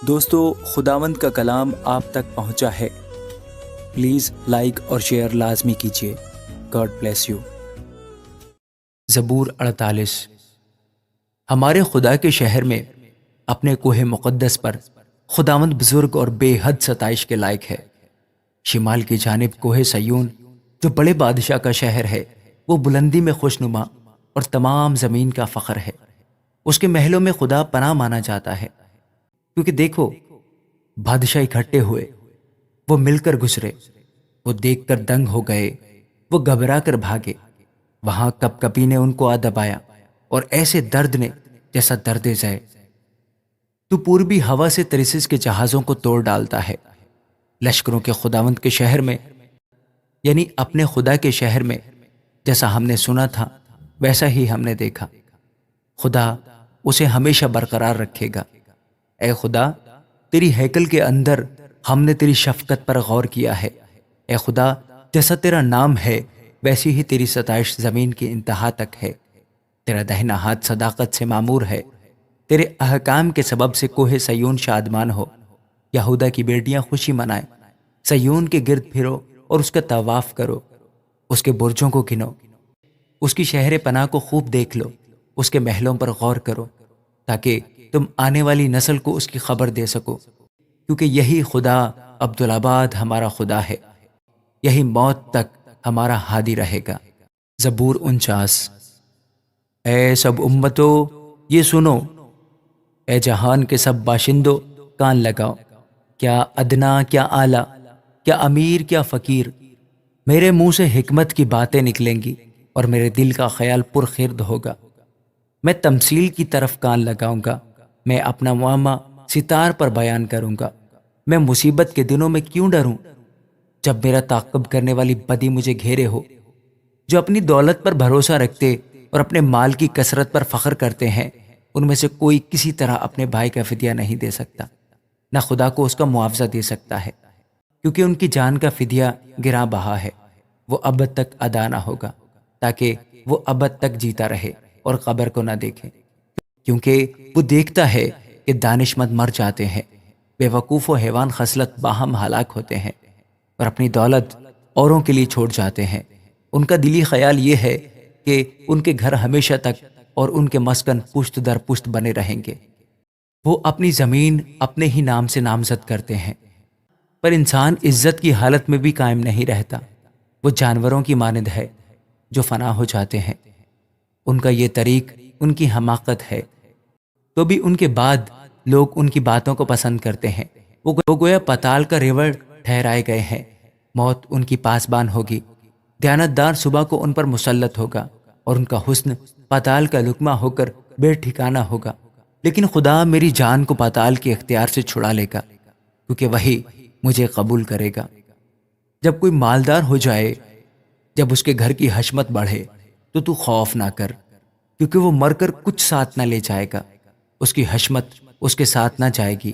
دوستو، خداوند کا کلام آپ تک پہنچا ہے۔ پلیز لائک اور شیئر لازمی کیجیے۔ God bless you. زبور 48۔ ہمارے خدا کے شہر میں اپنے کوہ مقدس پر خداوند بزرگ اور بے حد ستائش کے لائق ہے۔ شمال کی جانب کوہ سیون جو بڑے بادشاہ کا شہر ہے، وہ بلندی میں خوشنما اور تمام زمین کا فخر ہے۔ اس کے محلوں میں خدا پناہ مانا جاتا ہے، کیونکہ دیکھو بادشاہ اکٹھے ہوئے، وہ مل کر گزرے، وہ دیکھ کر دنگ ہو گئے، وہ گھبرا کر بھاگے۔ وہاں کپ کپی نے ان کو آ دبایا اور ایسے درد نے جیسا درد زے۔ تو پوربی ہوا سے ترسیس کے جہازوں کو توڑ ڈالتا ہے۔ لشکروں کے خداوند کے شہر میں، یعنی اپنے خدا کے شہر میں، جیسا ہم نے سنا تھا ویسا ہی ہم نے دیکھا۔ خدا اسے ہمیشہ برقرار رکھے گا۔ اے خدا، تیری ہیکل کے اندر ہم نے تیری شفقت پر غور کیا ہے۔ اے خدا، جیسا تیرا نام ہے ویسی ہی تیری ستائش زمین کی انتہا تک ہے۔ تیرا دہنا ہاتھ صداقت سے معمور ہے۔ تیرے احکام کے سبب سے کوہ سیون شادمان ہو۔ یہودا کی بیٹیاں خوشی منائیں۔ سیون کے گرد پھرو اور اس کا طواف کرو، اس کے برجوں کو گنو، اس کی شہر پناہ کو خوب دیکھ لو، اس کے محلوں پر غور کرو، تاکہ تم آنے والی نسل کو اس کی خبر دے سکو، کیونکہ یہی خدا عبدالآباد ہمارا خدا ہے، یہی موت تک ہمارا ہادی رہے گا۔ زبور 49۔ اے سب امتوں یہ سنو، اے جہان کے سب باشندوں کان لگاؤ۔ کیا ادنا کیا اعلیٰ، کیا امیر کیا فقیر، میرے منہ سے حکمت کی باتیں نکلیں گی اور میرے دل کا خیال پرخرد ہوگا۔ میں تمثیل کی طرف کان لگاؤں گا، میں اپنا معمہ ستار پر بیان کروں گا۔ میں مصیبت کے دنوں میں کیوں ڈروں، جب میرا تعقب کرنے والی بدی مجھے گھیرے ہو۔ جو اپنی دولت پر بھروسہ رکھتے اور اپنے مال کی کثرت پر فخر کرتے ہیں، ان میں سے کوئی کسی طرح اپنے بھائی کا فدیہ نہیں دے سکتا، نہ خدا کو اس کا معاوضہ دے سکتا ہے، کیونکہ ان کی جان کا فدیہ گراں بہا ہے۔ وہ ابد تک ادا نہ ہوگا، تاکہ وہ ابد تک جیتا رہے اور قبر کو نہ دیکھے، کیونکہ وہ دیکھتا ہے کہ دانش مند مر جاتے ہیں، بے وقوف و حیوان خصلت باہم ہلاک ہوتے ہیں، اور اپنی دولت اوروں کے لیے چھوڑ جاتے ہیں۔ ان کا دلی خیال یہ ہے کہ ان کے گھر ہمیشہ تک اور ان کے مسکن پشت در پشت بنے رہیں گے۔ وہ اپنی زمین اپنے ہی نام سے نامزد کرتے ہیں، پر انسان عزت کی حالت میں بھی قائم نہیں رہتا۔ وہ جانوروں کی مانند ہے جو فنا ہو جاتے ہیں۔ ان کا یہ طریق ان کی حماقت ہے، تو بھی ان کے بعد لوگ ان کی باتوں کو پسند کرتے ہیں۔ وہ گویا پتال کا ریوڑ ٹھہرائے گئے ہیں۔ موت ان کی پاسبان ہوگی، دیانتدار صبح کو ان پر مسلط ہوگا، اور ان کا حسن پتال کا لقمہ ہو کر بے ٹھکانہ ہوگا۔ لیکن خدا میری جان کو پتال کے اختیار سے چھڑا لے گا، کیونکہ وہی مجھے قبول کرے گا۔ جب کوئی مالدار ہو جائے، جب اس کے گھر کی حشمت بڑھے، تو خوف نہ کر، کیونکہ وہ مر کر کچھ ساتھ نہ لے جائے گا، اس کی حشمت اس کے ساتھ نہ جائے گی۔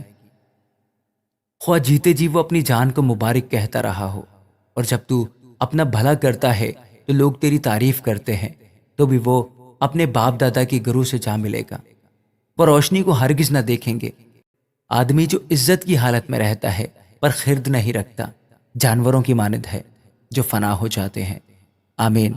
خواہ جیتے جی وہ اپنی جان کو مبارک کہتا رہا ہو، اور جب تو اپنا بھلا کرتا ہے تو لوگ تیری تعریف کرتے ہیں، تو بھی وہ اپنے باپ دادا کی گروہ سے جا ملے گا۔ وہ روشنی کو ہرگز نہ دیکھیں گے۔ آدمی جو عزت کی حالت میں رہتا ہے پر خرد نہیں رکھتا، جانوروں کی مانند ہے جو فنا ہو جاتے ہیں۔ آمین۔